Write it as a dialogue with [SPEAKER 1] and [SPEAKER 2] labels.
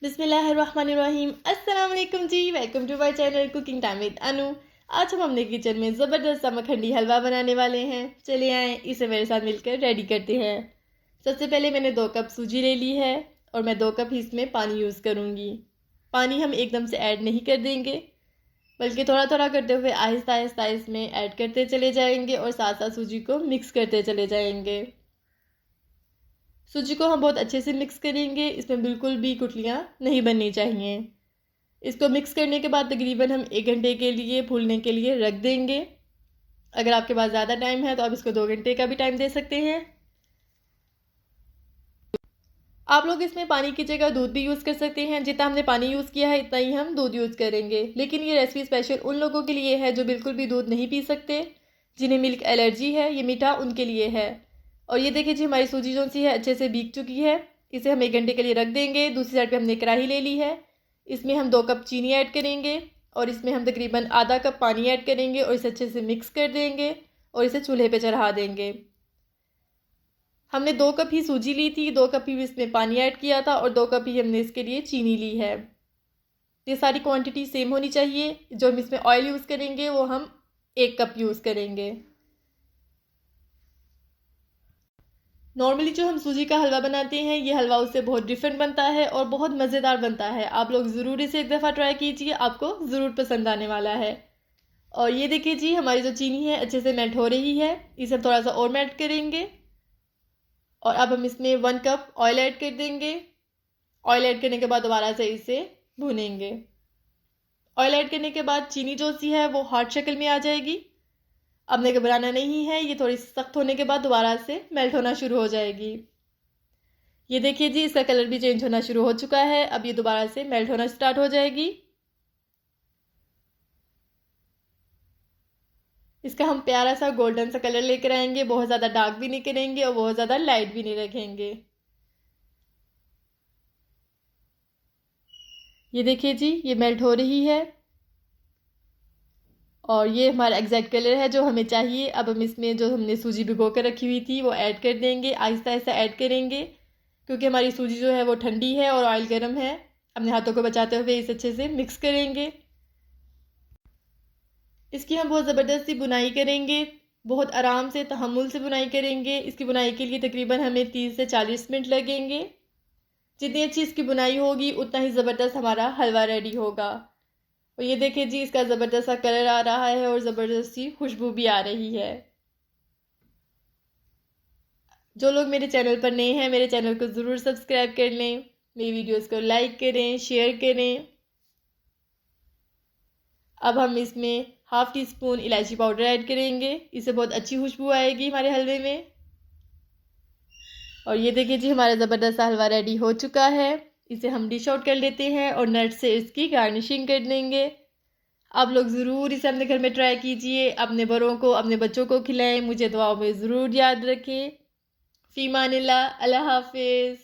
[SPEAKER 1] बिस्मिल्लाहिर्रहमानिर्रहीम। अस्सलाम वालेकुम जी, welcome to my channel cooking time with Anu. आज हम अपने किचन में ज़बरदस्त सा मखंडी हलवा बनाने वाले हैं। चलिए आए इसे मेरे साथ मिलकर रेडी करते हैं। सबसे पहले मैंने 2 कप सूजी ले ली है और मैं 2 कप ही इसमें पानी यूज़ करूँगी। पानी हम एकदम से ऐड नहीं कर देंगे, बल्कि थोड़ा थोड़ा करते हुए आहिस्ता आहिस्ता इसमें ऐड करते चले जाएंगे और साथ साथ सूजी को मिक्स करते चले जाएंगे। सूजी को हम बहुत अच्छे से मिक्स करेंगे, इसमें बिल्कुल भी गुठलियाँ नहीं बननी चाहिए। इसको मिक्स करने के बाद तकरीबन हम 1 घंटे के लिए फूलने के लिए रख देंगे। अगर आपके पास ज़्यादा टाइम है तो आप इसको 2 घंटे का भी टाइम दे सकते हैं। आप लोग इसमें पानी की जगह दूध भी यूज़ कर सकते हैं। जितना हमने पानी यूज़ किया है इतना ही हम दूध यूज़ करेंगे। लेकिन ये रेसिपी स्पेशल उन लोगों के लिए है जो बिल्कुल भी दूध नहीं पी सकते, जिन्हें मिल्क एलर्जी है। ये मीठा उनके लिए है। और ये देखिए जी, हमारी सूजी जो सी है अच्छे से भीग चुकी है। इसे हम 1 घंटे के लिए रख देंगे। दूसरी साइड पे हमने कढ़ाई ले ली है। इसमें हम 2 कप चीनी ऐड करेंगे और इसमें हम तकरीबन आधा कप पानी ऐड करेंगे और इसे अच्छे से मिक्स कर देंगे और इसे चूल्हे पे चढ़ा देंगे। हमने 2 कप ही सूजी ली थी, 2 कप ही इसमें पानी ऐड किया था और 2 कप ही हमने इसके लिए चीनी ली है। ये सारी क्वांटिटी सेम होनी चाहिए। जो हम इसमें ऑयल यूज़ करेंगे वो हम 1 कप यूज़ करेंगे। नॉर्मली जो हम सूजी का हलवा बनाते हैं, ये हलवा उससे बहुत डिफरेंट बनता है और बहुत मज़ेदार बनता है। आप लोग ज़रूर इसे एक दफ़ा ट्राई कीजिए, आपको ज़रूर पसंद आने वाला है। और ये देखिए जी, हमारी जो चीनी है अच्छे से मेल्ट हो रही है। इसे हम थोड़ा सा और मेल्ट करेंगे और अब हम इसमें 1 कप ऑयल ऐड कर देंगे। ऑयल ऐड करने के बाद दोबारा से इसे भूनेंगे। ऑयल ऐड करने के बाद चीनी जो सी है वो हॉट शक्ल में आ जाएगी। अब ने घबराना नहीं है, ये थोड़ी सख्त होने के बाद दोबारा से मेल्ट होना शुरू हो जाएगी। ये देखिए जी, इसका कलर भी चेंज होना शुरू हो चुका है। अब ये दोबारा से मेल्ट होना स्टार्ट हो जाएगी। इसका हम प्यारा सा गोल्डन सा कलर लेकर आएंगे। बहुत ज़्यादा डार्क भी नहीं करेंगे और बहुत ज़्यादा लाइट भी नहीं रखेंगे। ये देखिए जी, ये मेल्ट हो रही है और ये हमारा एग्जैक्ट कलर है जो हमें चाहिए। अब हम इसमें जो हमने सूजी भिगो कर रखी हुई थी वो ऐड कर देंगे। आहिस्ता आहिस्ता ऐड करेंगे क्योंकि हमारी सूजी जो है वो ठंडी है और ऑयल गर्म है। अपने हाथों को बचाते हुए इसे अच्छे से मिक्स करेंगे। इसकी हम बहुत ज़बरदस्ती बुनाई करेंगे, बहुत आराम से तहम्मुल से बुनाई करेंगे। इसकी बुनाई के लिए तकरीबन हमें 30 से 40 मिनट लगेंगे। जितनी अच्छी इसकी बुनाई होगी उतना ही ज़बरदस्त हमारा हलवा रेडी होगा। और ये देखिए जी, इसका ज़बरदस्त सा कलर आ रहा है और ज़बरदस्त सी खुशबू भी आ रही है। जो लोग मेरे चैनल पर नए हैं, मेरे चैनल को ज़रूर सब्सक्राइब कर लें, मेरी वीडियोस को लाइक करें, शेयर करें। अब हम इसमें ½ टी स्पून इलायची पाउडर ऐड करेंगे। इससे बहुत अच्छी खुशबू आएगी हमारे हलवे में। और ये देखिए जी, हमारा ज़बरदस्त हलवा रेडी हो चुका है। इसे हम डिश आउट कर लेते हैं और नट से इसकी गार्निशिंग कर देंगे। आप लोग ज़रूर इसे अपने घर में ट्राई कीजिए, अपने बड़ों को, अपने बच्चों को खिलाएं। मुझे दुआओं में ज़रूर याद रखें। फ़ी मानिल्लाह, अल्लाह हाफिज़।